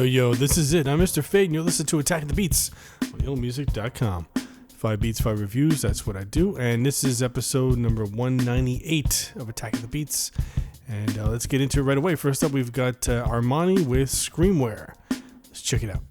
Yo, this is it. I'm Mr. Fade, and you're listening to Attack the Beats on IllMuzik.com. 5 beats, 5 reviews, that's what I do. And this is episode number 198 of Attack the Beats. And let's get into it right away. First up, we've got Armani with Screamwear. Let's check it out.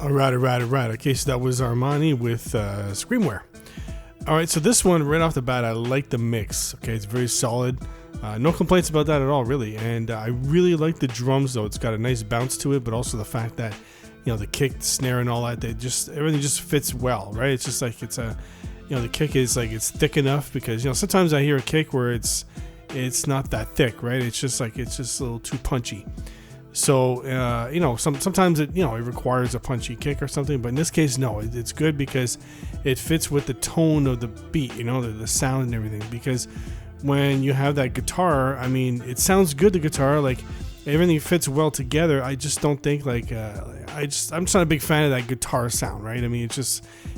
All right. Okay, so that was Armani with Screamwear. All right, so this one, right off the bat, I like the mix. Okay, it's very solid. No complaints about that at all, really. And I really like the drums, though. It's got a nice bounce to it, but also the fact that, you know, the kick, the snare, and all that, everything just fits well, right? It's just like the kick is like it's thick enough because, you know, sometimes I hear a kick where it's not that thick, right? It's just a little too punchy. So, sometimes it requires a punchy kick or something, but in this case, no, it's good because it fits with the tone of the beat, the sound and everything. Because when you have that guitar, I mean, it sounds good, the guitar, like everything fits well together. I just don't think I'm just not a big fan of that guitar sound, right? I mean,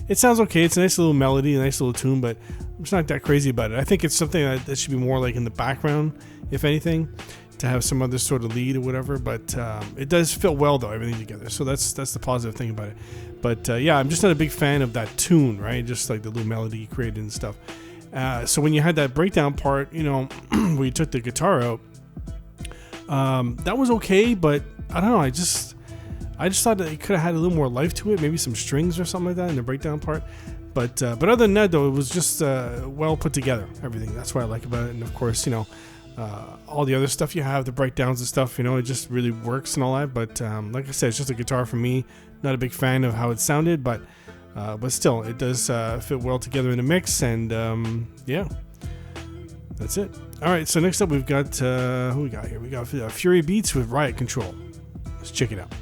it sounds okay. It's a nice little melody, a nice little tune, but I'm just not that crazy about it. I think it's something that should be more like in the background, if anything, to have some other sort of lead or whatever, but it does fit well, though, everything together, so that's the positive thing about it. But I'm just not a big fan of that tune, right? Just like the little melody you created and stuff. So when you had that breakdown part, where you took the guitar out, that was okay, but I don't know, I just thought that it could have had a little more life to it, maybe some strings or something like that in the breakdown part. But other than that, though, it was just well put together, everything. That's what I like about it. And of course, all the other stuff you have, the breakdowns and stuff, it just really works and all that. But like I said, it's just a guitar for me. Not a big fan of how it sounded, but still, it does fit well together in the mix. And that's it. All right, so next up we've got who we got here? We got Fury Beats with Riot Control. Let's check it out.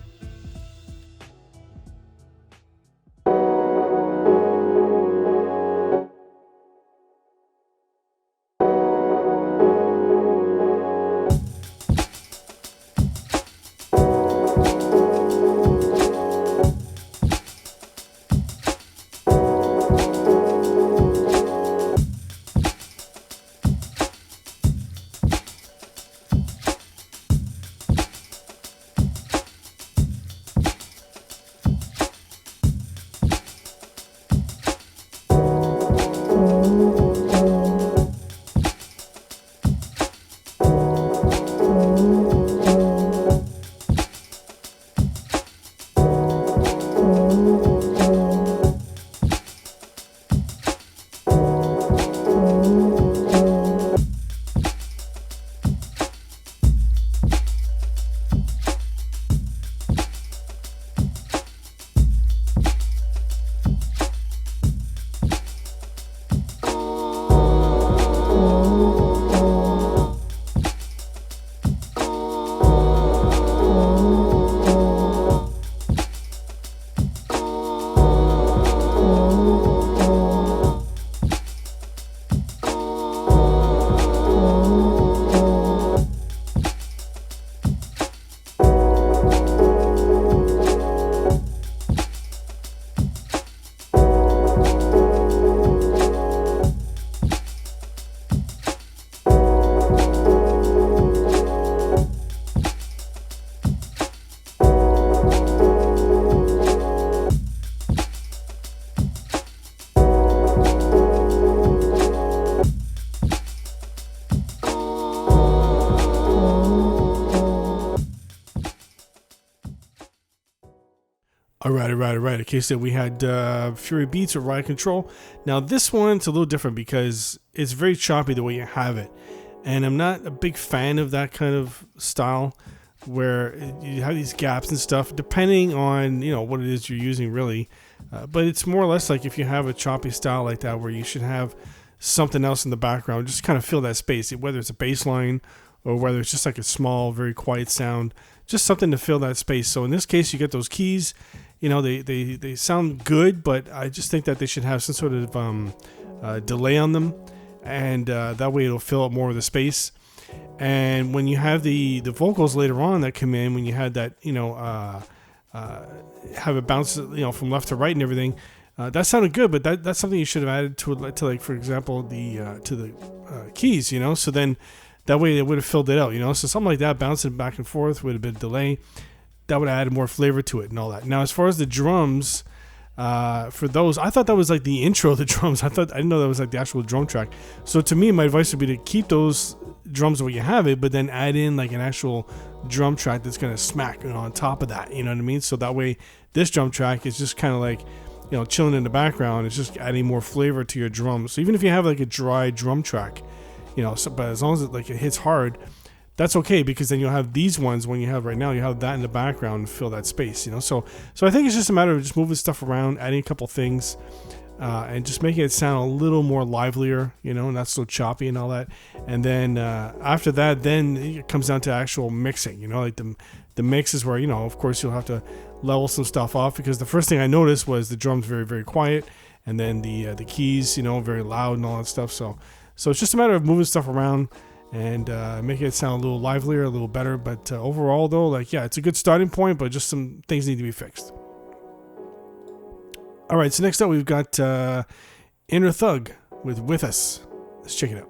All right. Okay, so we had Fury Beats or Riot Control. Now this one's a little different because it's very choppy the way you have it, and I'm not a big fan of that kind of style where you have these gaps and stuff, depending on what it is you're using, really. But it's more or less like if you have a choppy style like that, where you should have something else in the background, just kind of fill that space, whether it's a bass line or whether it's just like a small, very quiet sound, just something to fill that space. So in this case, you get those keys. They sound good, but I just think that they should have some sort of delay on them, and that way it'll fill up more of the space. And when you have the vocals later on that come in, when you had that have it bounce from left to right and everything, that sounded good, but that's something you should have added to like, for example, the keys, so then that way it would have filled it out, so something like that, bouncing back and forth with a bit of delay, that would have added more flavor to it and all that. Now, as far as the drums, for those, I thought that was like the intro of the drums. I didn't know that was like the actual drum track. So to me, my advice would be to keep those drums where you have it, but then add in like an actual drum track that's gonna smack on top of that. You know what I mean? So that way, this drum track is just kind of like chilling in the background. It's just adding more flavor to your drums. So even if you have like a dry drum track, but as long as it hits hard, that's okay, because then you'll have these ones when you have right now, you have that in the background and fill that space, So I think it's just a matter of just moving stuff around, adding a couple things, and just making it sound a little more livelier, and not so choppy and all that. And then after that, then it comes down to actual mixing, like the mix is where, of course you'll have to level some stuff off, because the first thing I noticed was the drums very, very quiet, and then the keys, very loud and all that stuff. So it's just a matter of moving stuff around and making it sound a little livelier, a little better. But overall, though, it's a good starting point, but just some things need to be fixed. All right, so next up we've got Inner Thug with Us. Let's check it out.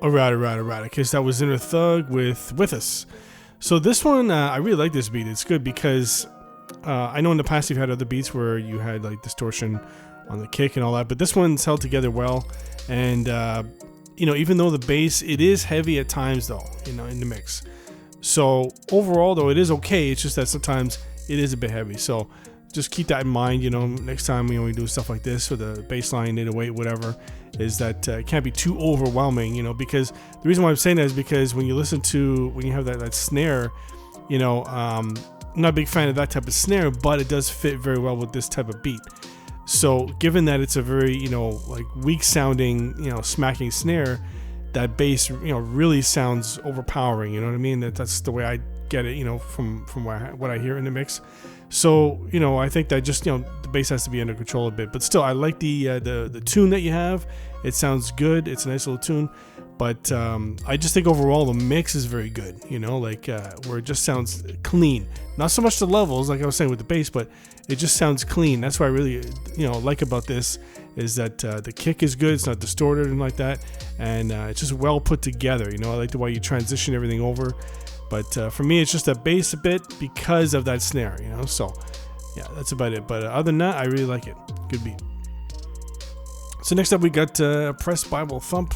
All right. Okay, so that was Inner Thug with Us. So this one, I really like this beat. It's good because I know in the past you've had other beats where you had like distortion on the kick and all that, but this one's held together well. And even though the bass, it is heavy at times though, in the mix. So overall though, it is okay. It's just that sometimes it is a bit heavy. So just keep that in mind, next time we do stuff like this with a bass line, 808, whatever, is that it can't be too overwhelming, because the reason why I'm saying that is because when you have that snare, I'm not a big fan of that type of snare, but it does fit very well with this type of beat. So given that it's a very, weak sounding, smacking snare, that bass, really sounds overpowering, you know what I mean? That's the way I get it, from what I hear in the mix. So I think that just the bass has to be under control a bit. But still, I like the tune that you have. It sounds good. It's a nice little tune. But I just think overall the mix is very good, where it just sounds clean. Not so much the levels, like I was saying with the bass, but it just sounds clean. That's what I really, like about this is that the kick is good. It's not distorted and like that. And it's just well put together. I like the way you transition everything over. But for me, it's just a bass a bit because of that snare, So, yeah, that's about it. But other than that, I really like it. Good beat. So next up, we got Press Bible Thump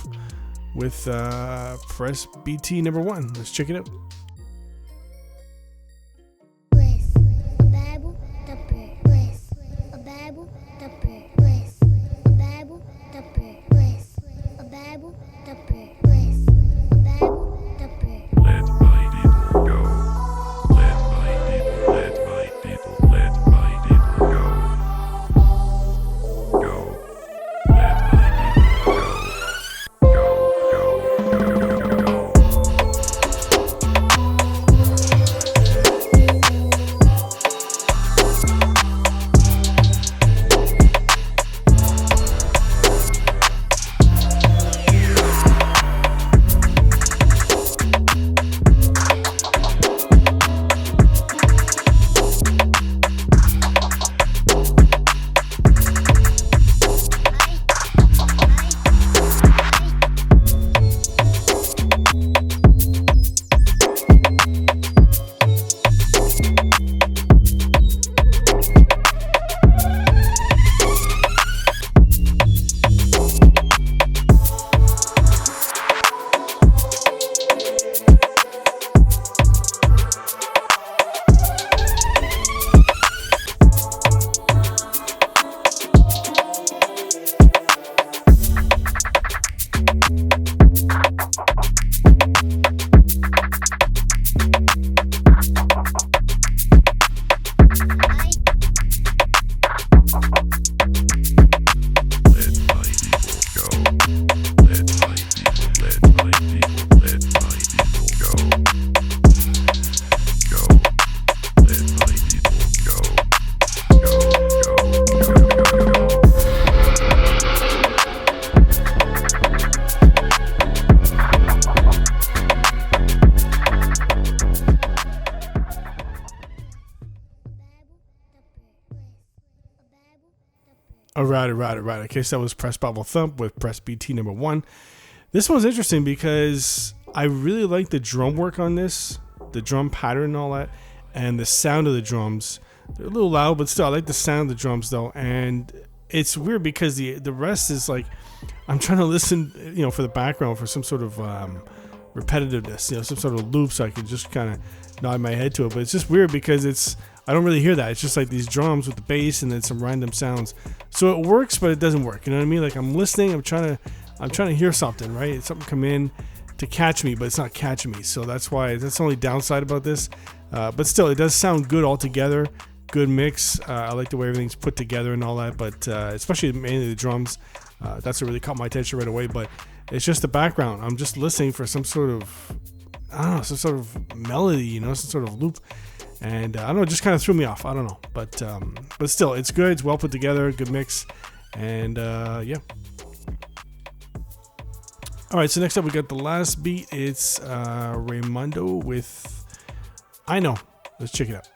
with Press BT number 1. Let's check it out. All right. Okay, so that was Press Bible Thump with Press BT number 1. This one's interesting because I really like the drum work on this, the drum pattern and all that, and the sound of the drums. They're a little loud, but still, I like the sound of the drums though. And it's weird because the rest is like, I'm trying to listen, for the background for some sort of repetitiveness, some sort of loop, so I can just kind of nod my head to it. But it's just weird because I don't really hear that. It's just like these drums with the bass and then some random sounds. So it works, but it doesn't work. You know what I mean? Like I'm listening, I'm trying to hear something, right? It's something come in to catch me, but it's not catching me. So that's the only downside about this. But still, it does sound good altogether. Good mix. I like the way everything's put together and all that. But especially mainly the drums, that's what really caught my attention right away. But it's just the background. I'm just listening for some sort of, some sort of melody, some sort of loop. And I don't know, it just kind of threw me off. I don't know, but still, it's good. It's well put together, good mix, and yeah. All right, so next up we got the last beat. It's Raimundo with I Know. Let's check it out.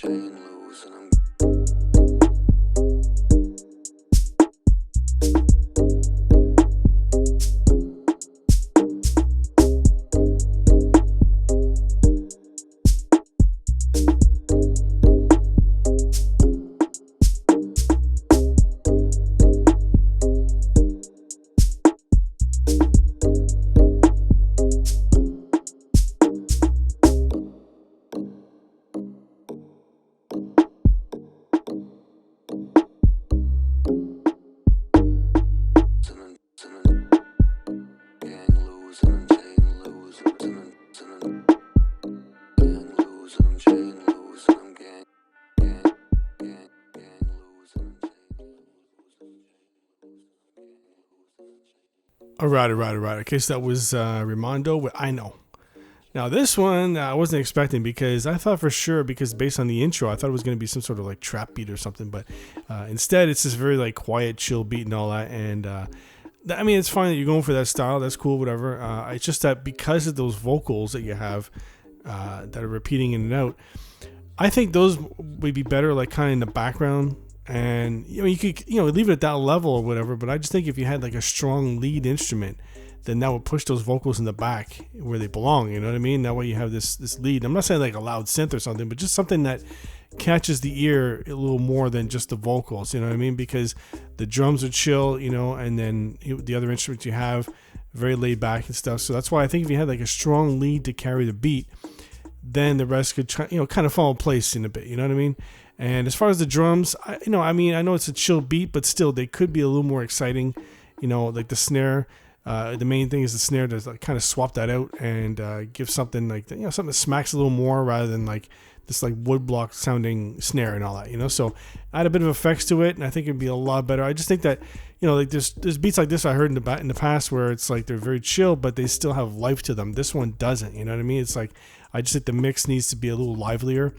chain loose and I'm All right. Okay, so that was Rimondo with I Know. Now this one I wasn't expecting because I thought for sure, because based on the intro, I thought it was going to be some sort of like trap beat or something, but instead it's this very like quiet, chill beat and all that. And I mean, it's fine that you're going for that style. That's cool, whatever. It's just that because of those vocals that you have that are repeating in and out, I think those would be better like kind of in the background. And you could leave it at that level or whatever, but I just think if you had like a strong lead instrument, then that would push those vocals in the back where they belong. You know what I mean? That way you have this lead. I'm not saying like a loud synth or something, but just something that catches the ear a little more than just the vocals. You know what I mean? Because the drums are chill, and then the other instruments you have very laid back and stuff. So that's why I think if you had like a strong lead to carry the beat, then the rest could kind of fall in place in a bit. You know what I mean? And as far as the drums, I know it's a chill beat, but still they could be a little more exciting. Like the snare. The main thing is the snare to like kind of swap that out and give something like something that smacks a little more rather than like this like woodblock sounding snare and all that. So add a bit of effects to it, and I think it'd be a lot better. I just think that like there's beats like this I heard in the past where it's like they're very chill, but they still have life to them. This one doesn't. You know what I mean? It's like I just think the mix needs to be a little livelier.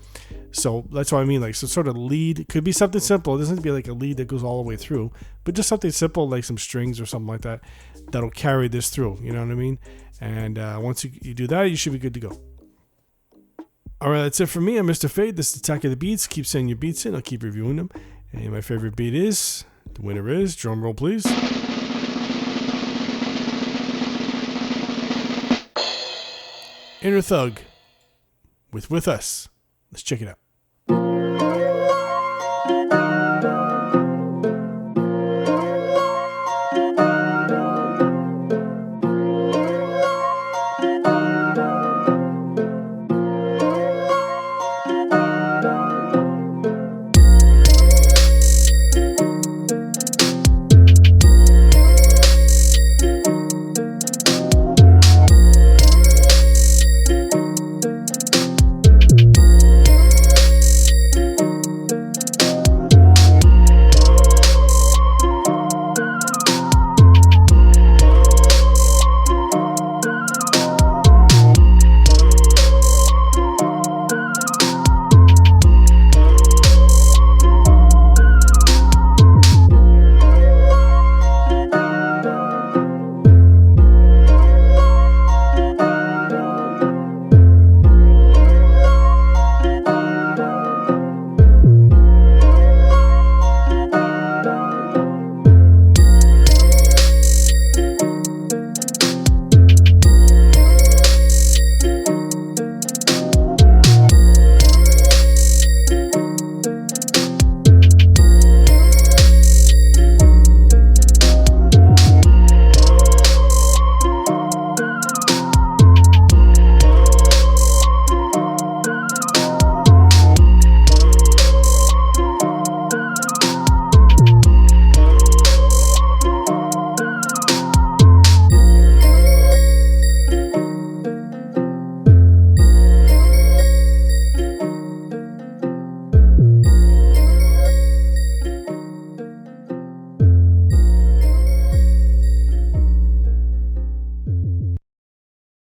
So that's what I mean. Like some sort of lead. It could be something simple. It doesn't have to be like a lead that goes all the way through, but just something simple like some strings or something like that that'll carry this through. You know what I mean? And once you do that, you should be good to go. All right, that's it for me. I'm Mr. Fade. This is Attack of the Beats. Keep sending your beats in. I'll keep reviewing them. And my favorite beat is, the winner is, drum roll please, Inner Thug with Us. Let's check it out.